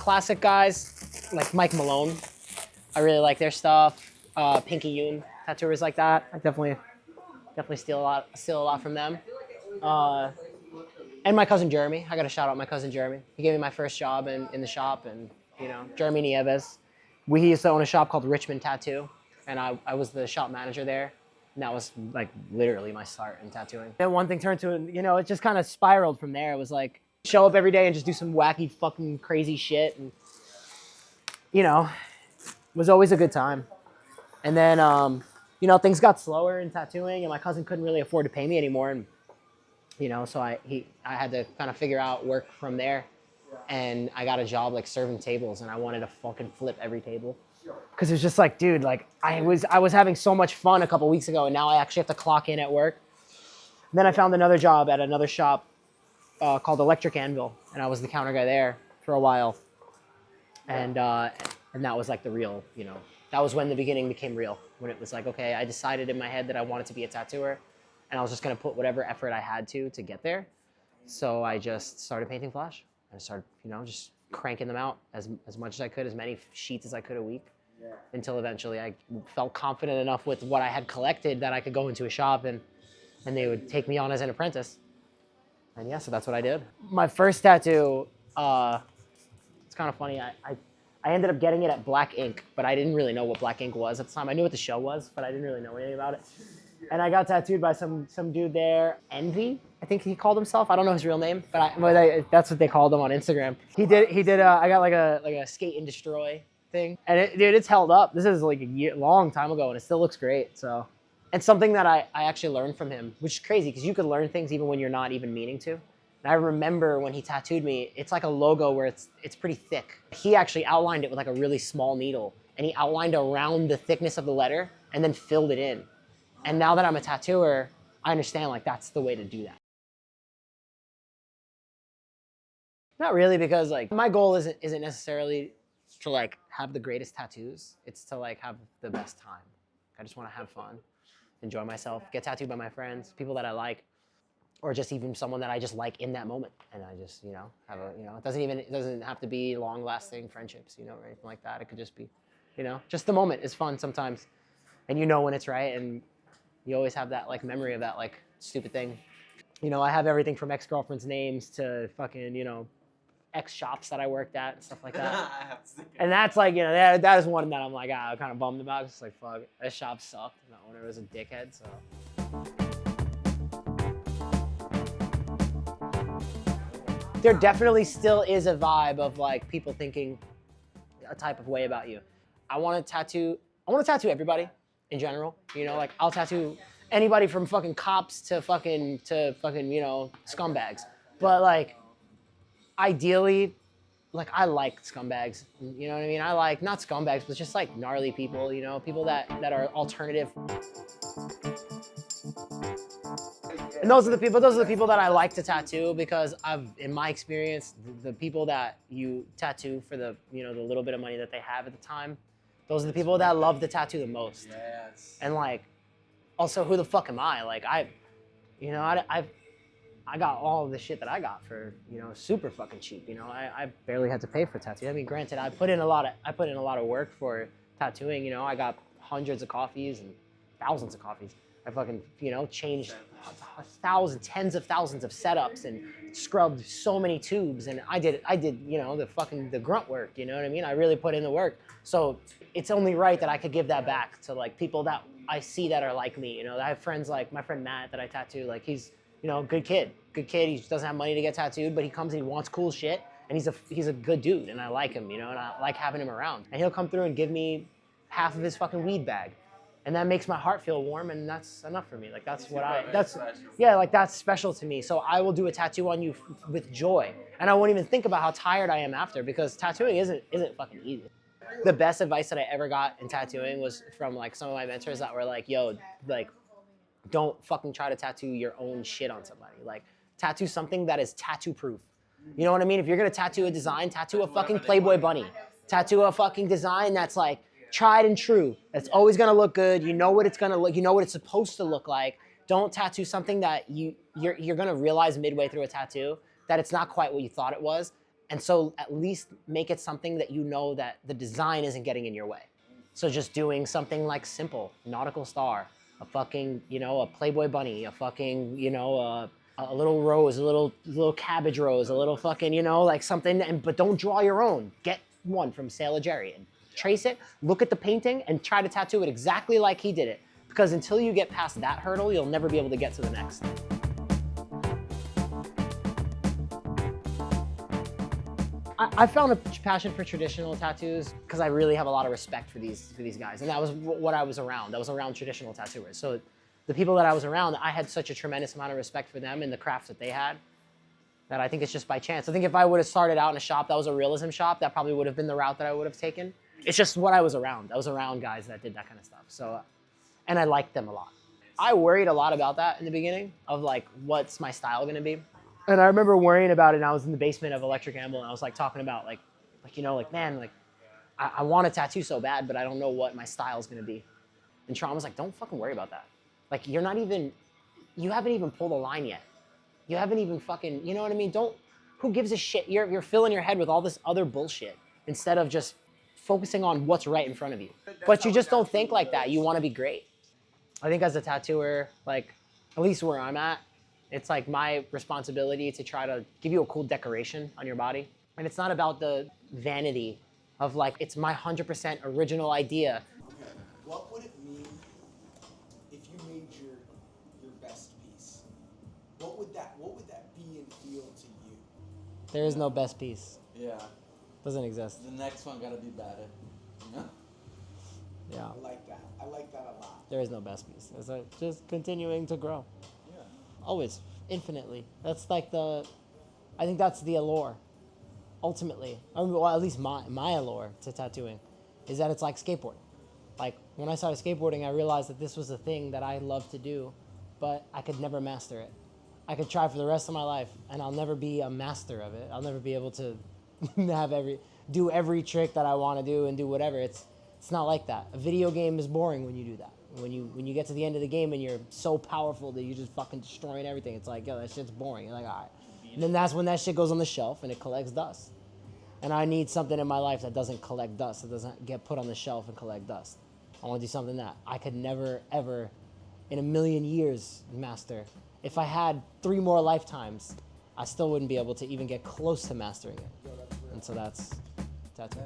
classic guys like Mike Malone. I really like their stuff. Pinky Yoon, tattooers like that. I definitely steal a lot from them. And my cousin Jeremy. I got to shout out my cousin Jeremy. He gave me my first job in the shop, and Jeremy Nieves. He used to own a shop called Richmond Tattoo, and I was the shop manager there. And that was like literally my start in tattooing. Then one thing turned to, it just kind of spiraled from there. It was like show up every day and just do some wacky fucking crazy shit, and it was always a good time. And then things got slower in tattooing, and my cousin couldn't really afford to pay me anymore, and so I had to kind of figure out work from there, and I got a job like serving tables, and I wanted to fucking flip every table. Because it was just like, dude, like I was having so much fun a couple weeks ago, and now I actually have to clock in at work. And then I found another job at another shop called Electric Anvil, and I was the counter guy there for a while. And that was like the real, that was when the beginning became real. When it was like, okay, I decided in my head that I wanted to be a tattooer, and I was just gonna put whatever effort I had to get there. So I just started painting flash. I started, just cranking them out as much as I could, as many sheets as I could a week, until eventually I felt confident enough with what I had collected that I could go into a shop and they would take me on as an apprentice. And yeah, so that's what I did. My first tattoo, it's kind of funny. I ended up getting it at Black Ink, but I didn't really know what Black Ink was at the time. I knew what the show was, but I didn't really know anything about it. And I got tattooed by some dude there, Envy, I think he called himself. I don't know his real name, but that's what they called him on Instagram. He did. I got like a skate and destroy thing, and dude, it's held up. This is like a long time ago, and it still looks great. So, and something that I actually learned from him, which is crazy because you could learn things even when you're not even meaning to. And I remember when he tattooed me, it's like a logo where it's pretty thick. He actually outlined it with like a really small needle, and he outlined around the thickness of the letter and then filled it in. And now that I'm a tattooer, I understand like that's the way to do that. Not really, because like my goal isn't necessarily to like have the greatest tattoos. It's to like have the best time. I just want to have fun, enjoy myself, get tattooed by my friends, people that I like, or just even someone that I just like in that moment. And I just, have a, it doesn't have to be long lasting friendships, or anything like that. It could just be, just the moment is fun sometimes. And when it's right, and you always have that like memory of that like stupid thing. I have everything from ex-girlfriends' names to fucking, ex shops that I worked at and stuff like that. And that's like, that is one that I'm like, I'm kind of bummed about. It's like, fuck, this shop sucked. That owner was a dickhead, so. There definitely still is a vibe of like people thinking a type of way about you. I want to tattoo everybody in general. Like I'll tattoo anybody from fucking cops to fucking scumbags. But like ideally, like I like scumbags. You know what I mean? I like not scumbags, but just like gnarly people, people that are alternative. And those are the people that I like to tattoo, because in my experience, the people that you tattoo for the the little bit of money that they have at the time, those are the people that love the tattoo the most. Yes. And like, also, who the fuck am I? Like I got all of the shit that I got for super fucking cheap. I barely had to pay for a tattoo. I mean, granted, I put in a lot of work for tattooing. I got hundreds of coffees and thousands of coffees. I fucking changed tens of thousands of setups and scrubbed so many tubes, and I did the grunt work. You know what I mean? I really put in the work. So it's only right that I could give that back to like people that I see that are like me. I have friends like my friend Matt that I tattoo. Like he's good kid. He doesn't have money to get tattooed, but he comes and he wants cool shit, and he's a good dude, and I like him. And I like having him around. And he'll come through and give me half of his fucking weed bag. And that makes my heart feel warm, and that's enough for me. Like that's special to me. So I will do a tattoo on you with joy, and I won't even think about how tired I am after, because tattooing isn't fucking easy. The best advice that I ever got in tattooing was from like some of my mentors that were like, yo, like, don't fucking try to tattoo your own shit on somebody. Like, tattoo something that is tattoo proof. You know what I mean? If you're gonna tattoo a design, tattoo a fucking Playboy bunny. Tattoo a fucking design that's like tried and true. That's always gonna look good. You know what it's gonna look. You know what it's supposed to look like. Don't tattoo something that you're gonna realize midway through a tattoo that it's not quite what you thought it was, And so at least make it something that you know that the design isn't getting in your way. So just doing something like simple, nautical star, a fucking, you know, a Playboy bunny, a fucking, you know, a little rose, a little cabbage rose, a little fucking, you know, like something, but don't draw your own. Get one from Sailor Jerry and trace it, look at the painting, and try to tattoo it exactly like he did it. Because until you get past that hurdle, you'll never be able to get to the next. I found a passion for traditional tattoos because I really have a lot of respect for these guys, and that was what I was around. I was around traditional tattooers, so the people that I was around, I had such a tremendous amount of respect for them and the crafts that they had that I think it's just by chance. I think if I would have started out in a shop that was a realism shop, that probably would have been the route that I would have taken. It's just what I was around. I was around guys that did that kind of stuff, so, and I liked them a lot. I worried a lot about that in the beginning of like, what's my style gonna be? And I remember worrying about it, and I was in the basement of Electric Amble, and I was like talking about like you know, like, man, like I want a tattoo so bad, but I don't know what my style's gonna be. And Tron was like, don't fucking worry about that. Like, you haven't even pulled a line yet. You haven't even fucking, you know what I mean? Who gives a shit? You're filling your head with all this other bullshit instead of just focusing on what's right in front of you. But you just don't think like that. You wanna be great. I think as a tattooer, like, at least where I'm at, it's like my responsibility to try to give you a cool decoration on your body. And it's not about the vanity of like, it's my 100% original idea. Okay, what would it mean if you made your best piece? What would that be and feel to you? There is no best piece. Yeah. Doesn't exist. The next one gotta be better. You know? Yeah. I like that. I like that a lot. There is no best piece. It's like just continuing to grow. Yeah. Always, infinitely. That's like I think that's the allure, ultimately. Well, at least my allure to tattooing is that it's like skateboarding. Like, when I started skateboarding, I realized that this was a thing that I love to do, but I could never master it. I could try for the rest of my life, and I'll never be a master of it. I'll never be able to do every trick that I want to do and do whatever. It's not like that. A video game is boring when you do that. When you get to the end of the game and you're so powerful that you're just fucking destroying everything, it's like, yo, that shit's boring. You're like, all right. And then that's when that shit goes on the shelf and it collects dust. And I need something in my life that doesn't collect dust, that doesn't get put on the shelf and collect dust. I want to do something that I could never, ever, in a million years, master. If I had 3 more lifetimes, I still wouldn't be able to even get close to mastering it. And so that's tattooing.